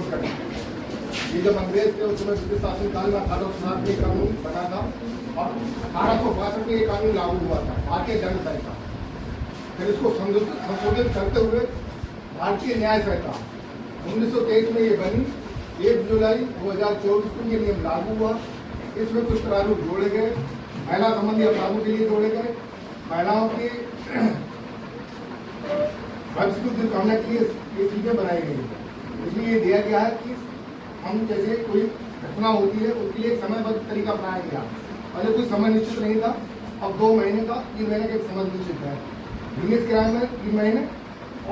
विरोध करते हैं। ये जब अंग्रेज थे उस समय ब्रिटिश शासनकाल में 1860 में कानून बना था और 1862 में ये कानून लागू हुआ था, भारतीय दंड संहिता। फिर इसको संशोधित करते हुए भारतीय न्याय संहिता 1923 में ये बनी। 1 जुलाई 2024 को ये नियम लागू हुआ। इसमें कुछ प्रारूप जोड़े गए, महिला संबंधी अपराधों के लिए जोड़े गए, महिलाओं के वंश को दूर करने के लिए ये चीजें बनाई गई। इसलिए ये दिया गया है कि हम जैसे कोई घटना होती है उसके लिए एक समयबद्ध तरीका अपनाया गया। पहले कोई समय निश्चित नहीं था, अब 2 महीने का 3 महीने का एक समय निश्चित है। हीनियस क्राइम में 3 महीने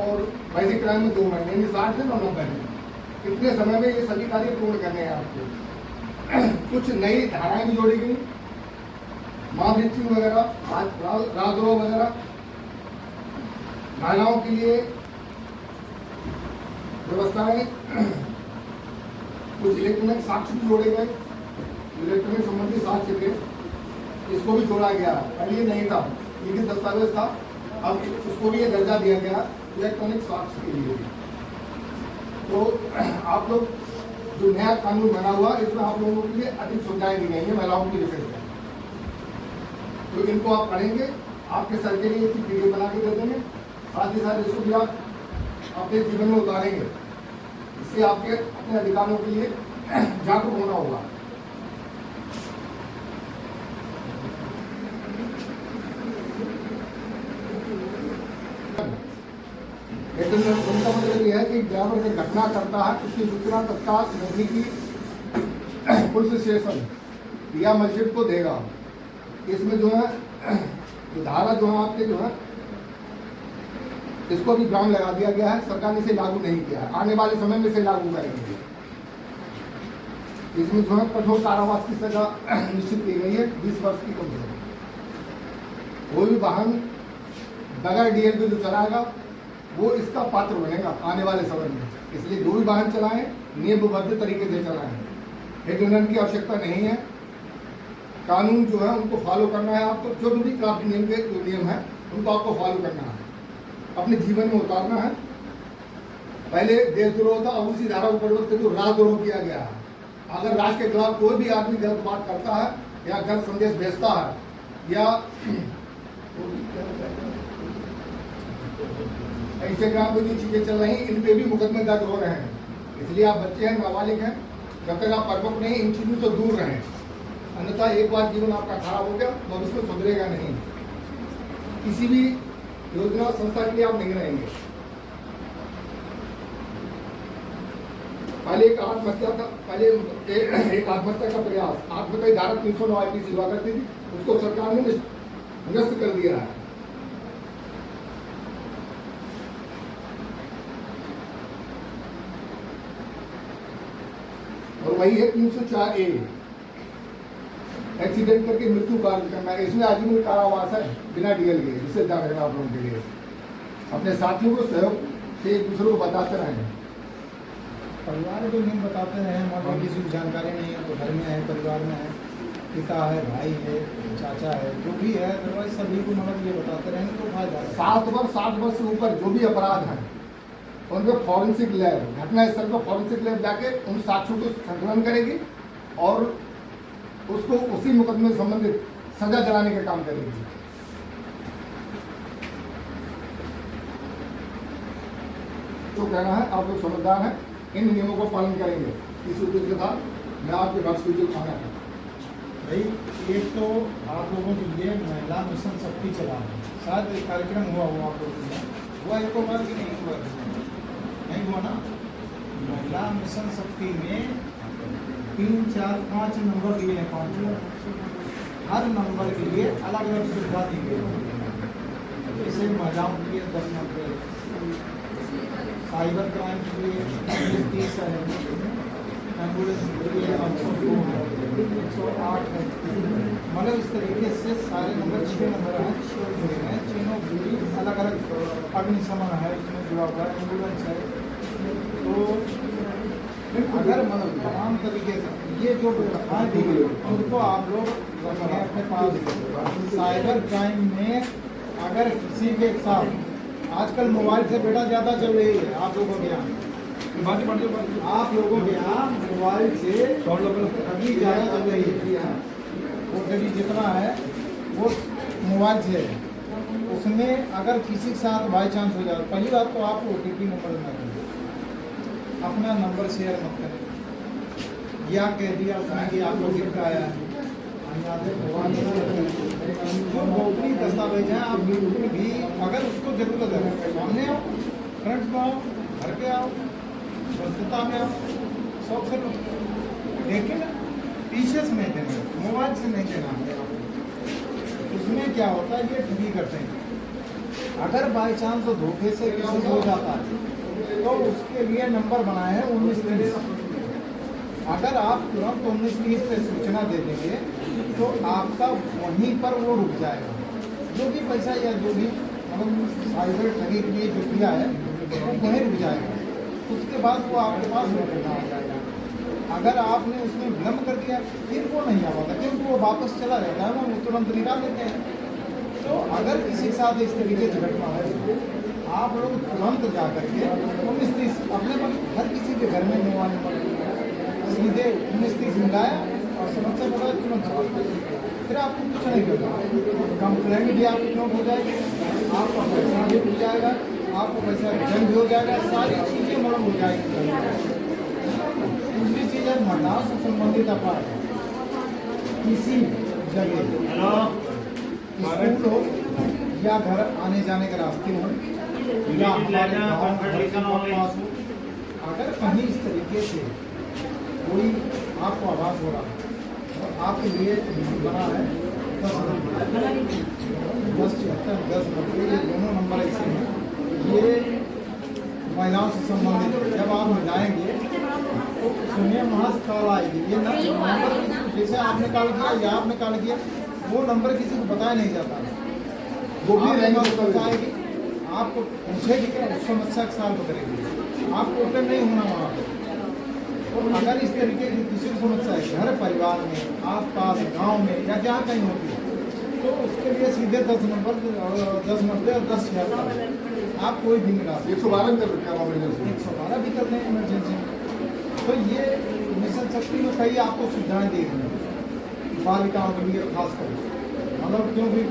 और बेसिक क्राइम में 2 महीने, यानी 60 दिन और 90 दिन। इतने समय में ये सभी कार्य पूर्ण करने हैं आपको। कुछ नई धाराएं भी जोड़ी गई, मॉब लिंचिंग वगैरह, राजद्रोह वगैरह, महिलाओं के लिए व्यवस्थाएं, कुछ इलेक्ट्रॉनिक साक्ष्य भी जोड़े गए, इलेक्ट्रॉनिक संबंधी साक्ष्य थे, इसको भी जोड़ा गया। पहले नहीं था, लिखित दस्तावेज था, अब उसको भी ये दर्जा दिया गया इलेक्ट्रॉनिक साक्ष्य के लिए। तो आप लोग जो नया कानून बना हुआ इसमें आप लोगों के लिए अधिक सुविधाएं दी गई हैं महिलाओं की विशेषता। तो इनको आप पढ़ेंगे, आपके सर के लिए वीडियो बना के दे देंगे, साथ ही साथ इसको भी आप अपने जीवन में उतारेंगे। इससे आपके अपने अधिकारों के लिए जागरूक होना होगा। लेकिन उनका मतलब यह है कि ड्राइवर जो घटना करता है उसकी सूचना तत्काल नजदीकी पुलिस स्टेशन या मस्जिद को देगा। इसमें जो है धारा जो है आपके जो है इसको भी ब्रांड लगा दिया गया है, सरकार ने इसे लागू नहीं किया है, आने वाले समय में इसे लागू करेंगे। इसमें जो है कठोर कारावास की सजा निश्चित की गई है, 20 वर्ष की कम से कम। कोई भी वाहन बगैर डीएलपी जो चलाएगा वो इसका पात्र बनेगा आने वाले समय में। इसलिए जो भी वाहन चलाएं नियमबद्ध तरीके से चलाएं, हेडलाइन की आवश्यकता नहीं है। कानून जो है उनको फॉलो करना है आपको, जो भी ट्रैफिक नियम के जो नियम है उनको आपको फॉलो करना है, अपने जीवन में उतारना है। पहले देशद्रोह था, अब उसी धारा को परिवर्तित करके राजद्रोह किया गया है। अगर राष्ट्र के खिलाफ कोई भी आदमी गलत बात करता है या गलत संदेश भेजता है या इंस्टाग्राम पे जो चीजें चल रही हैं इन पे भी मुकदमे दर्ज हो रहे हैं। इसलिए आप बच्चे हैं, नाबालिग हैं, जब तक आप परिपक्व नहीं इन चीजों से दूर रहें, अन्यथा एक बार जीवन आपका खराब हो गया भविष्य में सुधरेगा नहीं। किसी भी योजना संस्था के लिए आप नहीं रहेंगे। पहले एक आत्महत्या था, पहले एक आत्महत्या का प्रयास, आत्महत्या धारा 309 IPC हुआ करती थी, उसको सरकार ने निरस्त कर दिया है। और वही है 304A, एक्सीडेंट करके मृत्यु कारण करना है। इसमें आजीवन कारावास है बिना डीएल के। इससे ध्यान रखना आप लोगों के लिए। अपने साथियों को सहयोग से एक दूसरे को बताते रहें। परिवार को नियम बताते हैं, मतलब किसी को जानकारी नहीं है तो घर में है, परिवार में है, पिता है, भाई है, चाचा है, जो भी है, अदरवाइज सभी को मतलब ये बताते रहेंगे तो फायदा है। 60 वर्ष से ऊपर जो भी अपराध हैं उनके फॉरेंसिक लैब, घटनास्थल पर फॉरेंसिक लैब जाके उन साक्ष्यों को संकलन करेगी और उसको उसी मुकदमे से संबंधित सजा दिलाने का काम करेगी। तो कहना है आप लोग समझदार हैं, इन नियमों को पालन करेंगे। इस उद्देश्य के साथ मैं आपके घर से खाना है भाई। एक तो आप लोगों के लिए महिला मिशन शक्ति चला है, शायद कार्यक्रम हुआ आप लोगों में, हुआ एक बार कि नहीं हुआ? नहीं हुआ ना। महिला मिशन शक्ति में 3, 4, 5 नंबर दिए हैं, 5 हर नंबर के लिए अलग अलग सुविधा दी गई है। जैसे महिलाओं के लिए 10 नंबर, साइबर क्राइम के लिए 30 है, एम्बुलेंस के लिए 102 है, 108 है। मतलब इस तरीके से सारे नंबर 6 नंबर हैं, 6 जुड़े हैं, तीनों जुड़ी अलग अलग। अग्निशमन है इसमें जुड़ा हुआ, एम्बुलेंस है। तो अगर मतलब तमाम तरीके से ये जो व्यवस्थाएं दी गई उनको आप लोग अपने पास। साइबर क्राइम में अगर किसी के साथ आजकल मोबाइल से बेटा ज़्यादा चल रही है आप लोगों के यहाँ, आप लोगों के यहाँ मोबाइल से अभी ज़्यादा चल रही है, वो गली जितना है वो मोबाइल से है। उसमें अगर किसी के साथ बाई चांस हो जाए, पहली बात तो आप OTP नंबर ना दें, अपना नंबर शेयर मत करें। या कह दिया उसने कि आपको गिफ्ट आया है, जो नौकरी दस्तावेज हैं आप बिल्कुल भी अगर उसको जरूरत है सामने आओ, फ्रंट में आओ, घर पे आओ, स्वच्छता में आओ, शौक से लो, लेकिन पीछे से नहीं देना, मोबाइल से नहीं देना। उसमें क्या होता है, ये ठगी करते हैं। अगर बाई चांस तो धोखे से किसी से हो जाता है तो उसके लिए नंबर बनाए हैं 1930। अगर आप तुरंत 1930 पे सूचना दे देंगे तो आपका वहीं पर वो रुक जाएगा, जो भी पैसा या जो भी मतलब साइबर ठगी के लिए जो किया है वो वहीं रुक जाएगा। उसके बाद वो आपके पास लौटना आ जाएगा। अगर आपने उसमें विलम्ब कर दिया फिर वो नहीं आ पाता, क्योंकि वो वापस चला रहता है ना, वो तुरंत निकाल लेते हैं। तो अगर किसी के साथ इस तरीके से घटना है, आप लोग तुरंत जा करके 1930 अपने पर हर किसी के घर में मोबाइल नंबर सीधे 1930 मिलाया और समस्या बोला तुरंत, फिर आपको कुछ नहीं करना। कंप्लेंट भी आपकी नोट हो जाएगी, आपका पैसा भी मिल जाएगा, आपको पैसा रिटर्न भी हो जाएगा, सारी चीज़ें मॉडल हो जाएगी। दूसरी चीज़ है महिलाओं से संबंधित अपराध, किसी जगह स्कूल हो या घर आने जाने के रास्ते हो या हमारे पास हो, अगर कहीं इस तरीके से कोई आपको आभास हो रहा है तो आपके लिए बना है 10-76-10-90, ये दोनों नंबर ऐसे हैं, ये महिलाओं से संबंधित। जब आप मिलाएंगे तो सुनिए महज कॉल आएगी, ये नंबर जैसे आपने कॉल किया या आपने कॉल किया, वो नंबर किसी को बताया नहीं जाता, वो भी बताएगी, आपको पूछेगी क्या, उस समस्या के साल करेगी, आपको ओपन नहीं होना वहाँ पर। तो अगर इस तरीके की किसी को समस्या है घर परिवार में, आस पास गाँव में या जहाँ कहीं होती है, तो उसके लिए सीधे 10 नंबर 10-90 और 10-76 आप कोई भी मिला 112 कर सकते हैं, 112 भी कर दें इमरजेंसी। तो ये मिशन शक्ति में कई आपको सुविधाएं दी गई हैं बालिकाओं के लिए खासकर, मतलब क्योंकि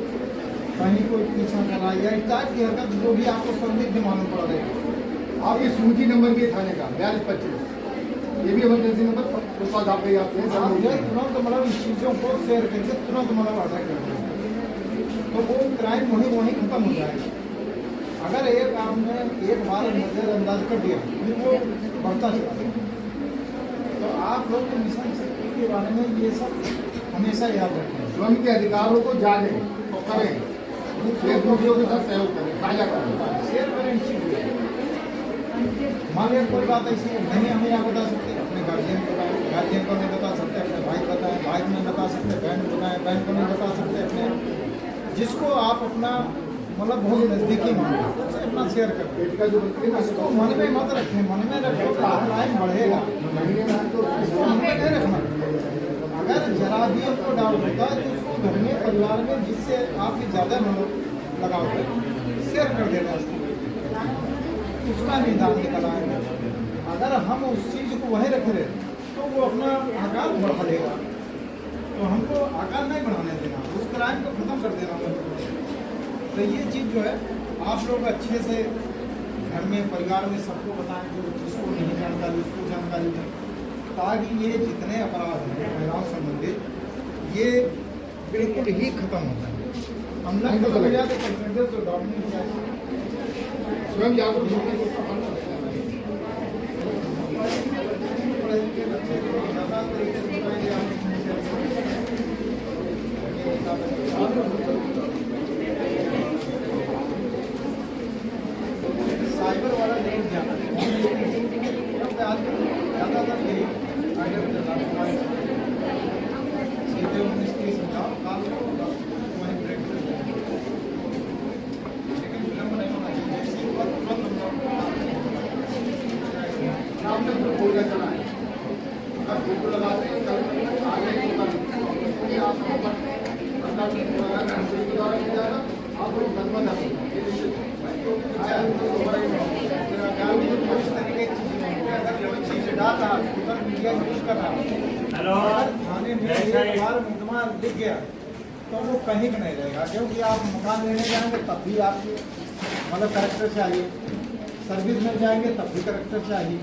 कहीं कोई पीछा कर रहा है या इस टाइप की हरकत जो भी आपको संदिग्ध मालूम पड़ रही है, आप ये सूची नंबर भी थाने का 4225, ये भी इमरजेंसी नंबर उस पास आप गए आपके तुरंत मतलब इस चीज़ों को शेयर करके तुरंत मतलब अटैक करते हैं, तो वो क्राइम वहीं खत्म हो जाएगा। अगर आपने एक बार नजरअंदाज कर दिया फिर वो बढ़ता चला गया। तो आप लोग को मिशन शक्ति के बारे में ये सब हमेशा याद रखें, स्वयं के अधिकारों को जाने और करें, एक दूसरों के साथ सहयोग करें, साझा करें, शेयर करें। मान लिया कोई बात ऐसी नहीं हमें यहाँ बता सकते, अपने गार्जियन को बताएं, गार्जियन को नहीं बता सकते, अपने भाई बताएं, भाई को नहीं बता सकते, बहन को बताएं, बहन को नहीं बता सकते, अपने जिसको आप अपना मतलब बहुत नज़दीकी मानो उसे अपना शेयर करें। इसको मन में मत रखें, मन में रखो तो क्राइम बढ़ेगा, इसको मन में नहीं रखना। अगर जरा भी आपको डाउट होता है तो उसको घर में परिवार में जिससे आपकी ज़्यादा लगाव है शेयर कर देना, उसका निदान निकल आएगा। अगर हम उस चीज़ को वहीं रख रहे तो वो अपना आकार बढ़ा देगा, तो हमको आकार नहीं बढ़ाने देना, उस क्राइम को खत्म कर देना। तो ये चीज़ जो है आप लोग अच्छे से घर में परिवार में सबको बताएं, जो जिसको नहीं जानकारी उसको जानकारी दें, ताकि ये जितने अपराध हैं महिलाओं से संबंधित ये बिल्कुल ही खत्म होता है। हम लोग तो जाते परसेंटेज तो डॉक्यूमेंट स्वयं जागरूक होने को साइबर वाला नहीं जाना ज़्यादातर यही आइडिया चलता है, सीधे 19-30 जाओ काल वहीं ब्रेक, लेकिन विलम्ब नहीं होना चाहिए, आपने बोल दिया चला है, अगर फोटो लगाते हैं आगे आप लोग धन्यवाद इस तरीके की चीज़ें कहा था सोशल मीडिया यूज करना। हेलो अगर थाने में एक बार मुकदमा लिख गया तो वो कहीं का नहीं रहेगा, क्योंकि आप मकान लेने जाएंगे तब भी आपको मतलब करेक्टर चाहिए, सर्विस में जाएंगे तब भी करेक्टर चाहिए।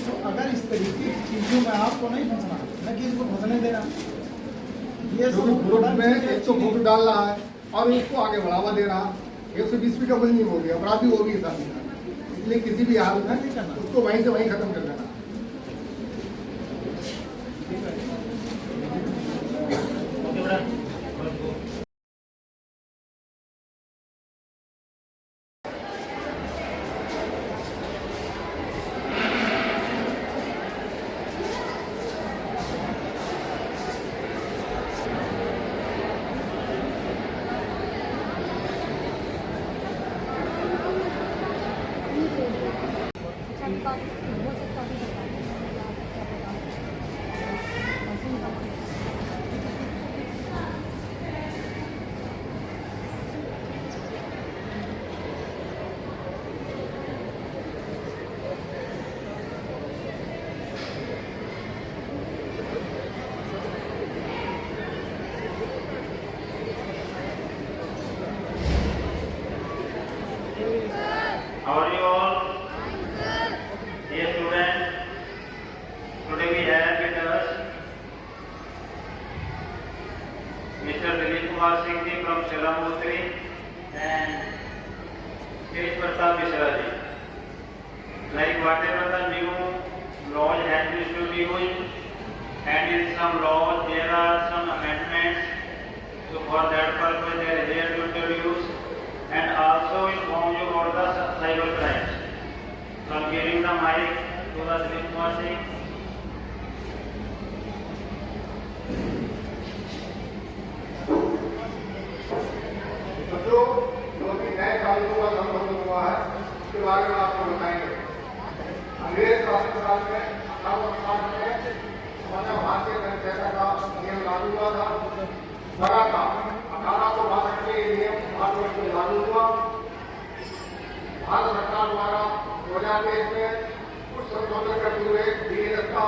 तो अगर इस तरीके की चीज़ों में आपको नहीं फंसना, न किसी को फंसने देना, ये सब ग्रुप में एक तो फोटो डाल रहा है और उसको आगे बढ़ावा दे रहा है। 120 फीट डबल नहीं हो गया, अपराधी वो भी है साथ में। इसलिए किसी भी हाल में नहीं करना। उसको वहीं से वहीं खत्म कर देना। ओके बेटा। How are you all? Dear students, today we have with us Mr. Dilip Kumar Singh ji from Shilamutri and Krish Pratap Mishra ji. Like whatever the new laws has been introduced, and in some laws there are some amendments. So for that purpose they are here to introduce and also inform you about the cyber crimes. So I am giving the mic to the Dilip Kumar Singh. बच्चों, जो भी नए कानूनों का संशोधन हुआ है उसके बारे में आपको बताएंगे। अंग्रेज शासन काल में 1860 में हमारे भारतीय जनसंख्या का नियम लागू हुआ था। बड़ा था 1862 में ये नियम भारत वर्ष में लागू हुआ। भारत सरकार द्वारा 2023 में कुछ संशोधन करते हुए BNS का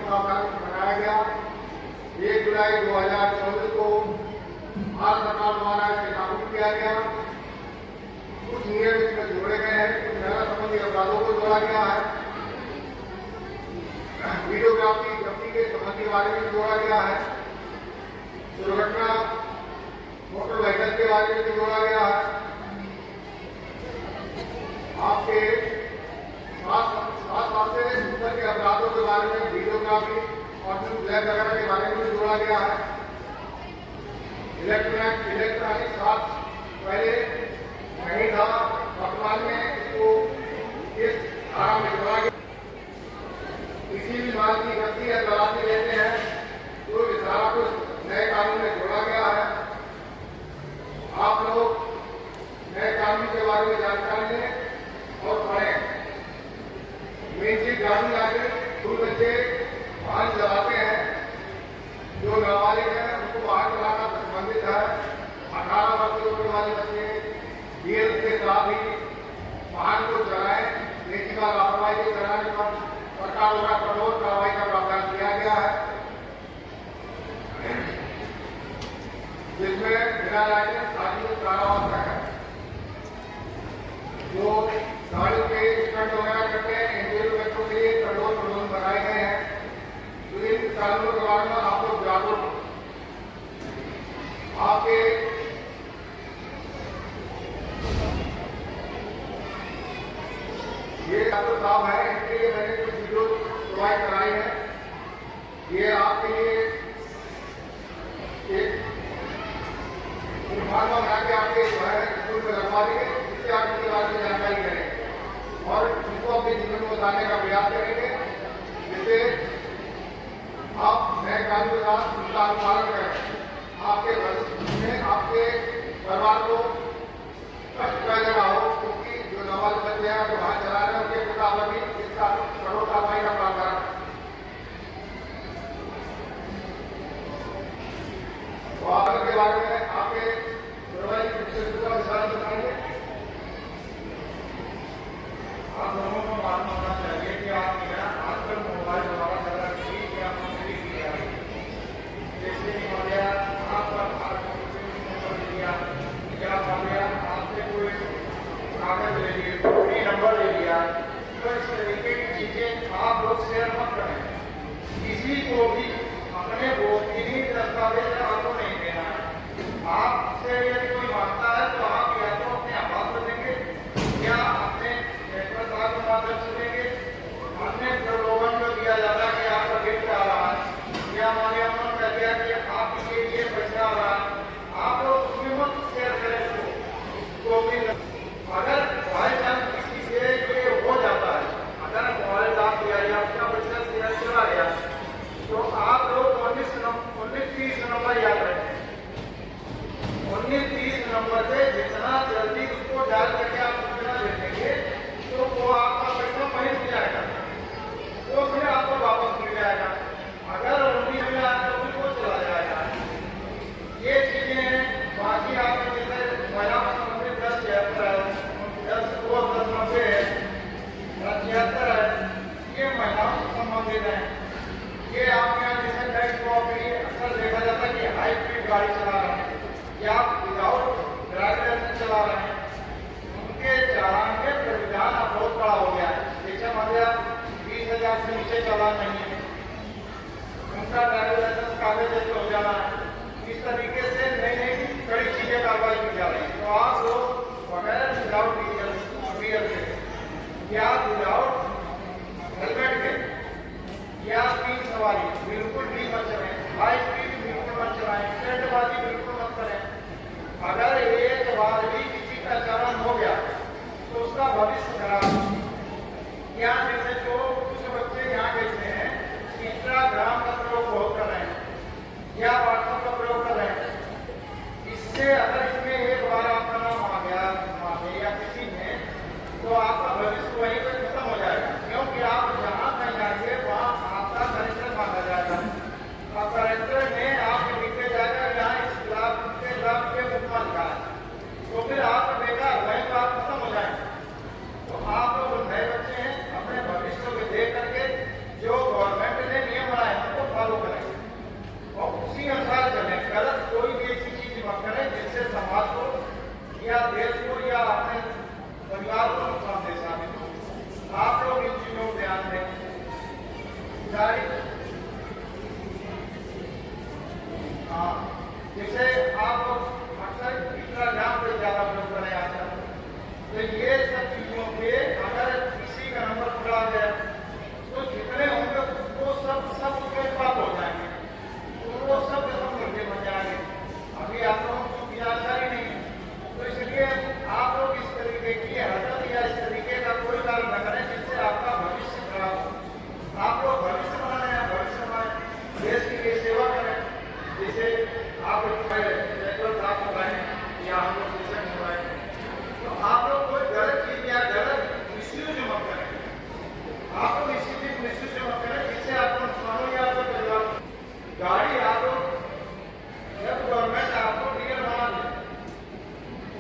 प्रावधान बनाया गया। 1 जुलाई 2024 को भारत सरकार द्वारा इसे लागू किया गया। कुछ नियम इसमें जोड़े गए हैं, कुछ महिला संबंधी अपराधों को जोड़ा गया है। वीडियोग्राफी जब्ती के संबंधी बारे में जोड़ा गया है। दुर्घटना मोटर व्हीकल के बारे में जोड़ा गया है। आपके सात साल से ऊपर के अपराधों के बारे में वीडियोग्राफी और ब्लैक वगैरह के बारे में जोड़ा गया है। इलेक्ट्रॉनिक साथ पहले नहीं था, वर्तमान में इसको इस धारा में जोड़ा गया। किसी भी माल की गलती या तलाशी लेते हैं तो इस धारा को नए कानून में जोड़ा गया है। आप लोग नए कानून के बारे में जानकारी लें और पढ़ें। मेन ड्राइविंग लाइसेंस दूर बच्चे वाहन चलाते हैं, जो नाबालिग है उनको वाहन चलाना प्रतिबंधित है। 18 वर्ष की उम्र वाले बच्चे DL के साथ ही वाहन को चलाएं। लेकिन लापरवाही के चलाने पर सरकार द्वारा कठोर कार्रवाई का प्रावधान किया गया है, जिसमें बिना लाइसेंस आजीवन कारावास तक है। जो गाड़ी के स्टंट वगैरह करते हैं इन बच्चों के लिए कठोर कानून बनाए गए हैं। तो इन कानूनों के बारे में आप लोग जागरूक हो। आपके ये डॉक्टर साहब है, इनके लिए मैंने कुछ वीडियो प्रोवाइड कराई है। ये आपके लिए एक फार्मा बना के आपके जो है स्कूल में लगवा देंगे, जिससे आप इनके बारे में जानकारी करें और उनको अपने जीवन में उतारने का प्रयास करेंगे, जिससे आप नए कानून के साथ उनका अनुपालन करें। आपके भविष्य में आपके परिवार को कष्ट पैदा ना हो, क्योंकि जो नाबालिग बच्चे हैं जो वाहन चला रहे हैं उनके पिता पर भी इसका कठोर कार्रवाई का प्रावधान है। वाहन के बारे में आपके परिवार की विचार बताएंगे। आप लोगों को मालूम होना चाहिए कि आप आजकल मोबाइल किसी को भी अपने गोपनीय दस्तावेज आपको नहीं देना है। आपसे यदि कोई मांगता है तो आप या तो अपने आवाज से देंगे या अपने नेटवर्क के माध्यम से देंगे। अन्य प्रलोभन जो दिया जाता है कि आपका गिफ्ट आ रहा है या हमारे अमन कह दिया कि आपके लिए पैसा आ रहा है, आप लोग उसमें मत शेयर करें उसको भी। अगर बाई चांस किसी से ये हो जाता है, अगर मोबाइल आप दिया या उसका पैसा शेयर चला गया, तो आप लोग 19-30 नंबर याद रखें। 19-30 नंबर पे जितना जल्दी उसको डाल करके आप सूचना दे देंगे तो वो आपका पैसा वहीं मिल जाएगा, वो फिर आपको वापस मिल जाएगा। अगर 19 में आया तो फिर वो चला जाएगा। ये चीजें हैं। बाकी आपके जैसे महिला संबंधित 10-76 है, 10-90 है, 76 है, ये महिलाओं से संबंधित है। ये आपके यहाँ जैसे नेक्स्ट कॉपी अक्सर देखा जाता है कि हाई स्पीड गाड़ी चला रहे हैं या विदाउट ड्राइविंग लाइसेंस चला रहे हैं, उनके चालान के प्रावधान अब बहुत बड़ा हो गया है। जैसे हमारे 20,000 से नीचे चालान नहीं है, उनका ड्राइविंग लाइसेंस कागज जैसे हो जाना है। इस तरीके से नई नई कड़ी चीजें कार्रवाई की जा रही है। तो आप लोग बगैर विदाउट वीआर के या विदाउट हेलमेट के या स्पीड सवारी बिल्कुल भी मत चलें, हाई स्पीड बिल्कुल मत चलाएं, स्टंटबाजी बिल्कुल मत करें। अगर एक बार भी किसी का चालान हो गया तो उसका भविष्य खराब। यहाँ जैसे जो कुछ बच्चे यहाँ कैसे हैं, इंस्टाग्राम का प्रयोग बहुत कर रहे हैं या व्हाट्सएप का प्रयोग कर रहे हैं, इससे अगर इसमें एक बार आपका नाम आ गया या किसी में, तो आपका भविष्य वहीं पर खत्म हो जाएगा। क्योंकि आप जहाँ कहीं जाएंगे वहाँ आपका करेक्टर मांगा जाएगा और करेक्टर में आपके लिखे जाएगा यहाँ इस खिलाफ के मुकदमा लिखा है, तो फिर आप बेकार वहीं पर आप खत्म हो जाएंगे। तो आप लोग नए बच्चे हैं, अपने भविष्य को देख करके जो गवर्नमेंट ने नियम बनाए हैं उनको फॉलो करें और उसी अनुसार चलें। गलत कोई भी ऐसी चीज मत करें जिससे समाज को या देश को या अपने परिवार को नुकसान दे साबित हो। आप लोग इन चीजों को ध्यान दें। हाँ, जैसे आप लोग अक्सर इंस्टाग्राम पे ज्यादा प्रयोग करें आजकल, तो ये सब चीजों पे अगर किसी का नंबर पकड़ा गया तो जितने होंगे वो सब उसके पास हो जाएंगे, तो वो सब खत्म करके बन जाएंगे। अभी आप लोगों को जानकारी नहीं है, तो इसलिए आप लोग इस तरीके की हरकत या इस तरीके का कोई कार्य न करें जिससे आपका भविष्य खराब हो। आप लोग भविष्य बनाने हैं, भविष्य बनाए, देश की लिए सेवा करें। जैसे आप नेटवर्क आप लगाएं या हम लोग शिक्षक लगाएं, तो आप लोग कोई गलत चीज या गलत मिसयूज मत करें। आप लोग इसी चीज मिसयूज मत करें जिससे आपको नुकसान हो या आपको परिवार। गाड़ी आप लोग जब गवर्नमेंट आपको टीयर बना दे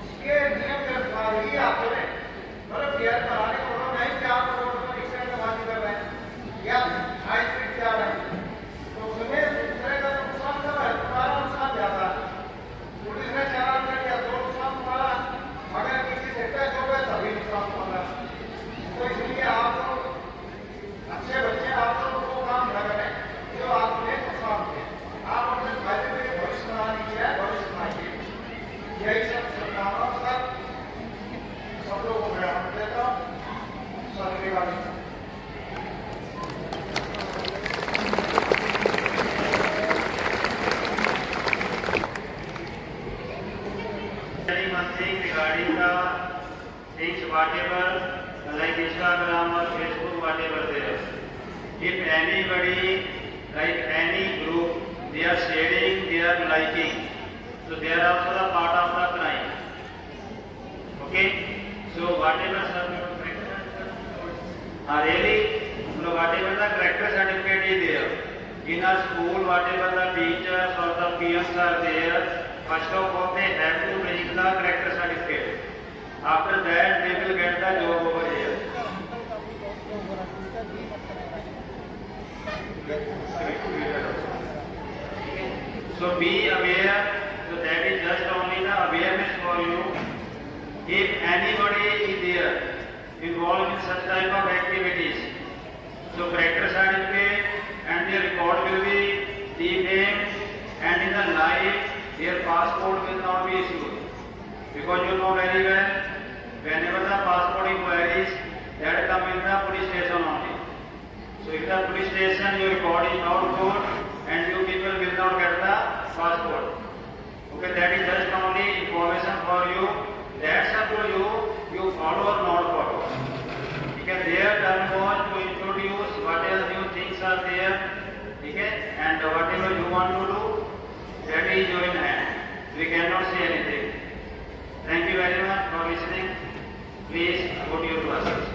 उसके नियम के अनुसार ही आप चलें। मतलब टीयर बनाने का मतलब नहीं कि आप रोड पर रिक्शा का बाजी कर रहे हैं या हाई स्पीड से आ रहे हैं, तो उसमें दूसरे का नुकसान कर रहा है, तुम्हारा नुकसान ज्यादा है। पुलिस ने चालान कर दिया तो नुकसान तुम्हारा, अगर किसी से टच हो गए तभी नुकसान तुम्हारा। तो इसलिए आप लोग अच्छे बच्चे, आप लोग वो काम न करें जो आपने नुकसान किया। आप अपने फायदे के लिए भविष्य बनाने की है, भविष्य बनाइए। यही सब शुभकामनाओं के साथ सब लोगों को मैं देता हूँ। धन्यवाद। regarding the things whatever like Instagram or Facebook, whatever there. If anybody, like any group, they are sharing, they are liking, so they are also the part of the crime. Okay? So whatever really, whatever the character certificate is there, in a school, whatever the teachers or the PMs are there, first of all they have to bring the character certificate. After that they will get the job over here. So be aware, so that is just only the awareness for you. If anybody is there involved in such type of activities, so character certificate and their record will be defamed, and in the life their passport will not be issued. Because you know very well, whenever the passport inquiries, that come in the police station only. So if the police station your record is not good, and you people will not get the passport. Okay, that is just only information for you. That's up to you. You follow or not follow. Okay, their turn was to introduce what else new things are there. Okay, and whatever you want to do, that is your in hand. We cannot say anything. Thank you very much for listening. Please go to your classes.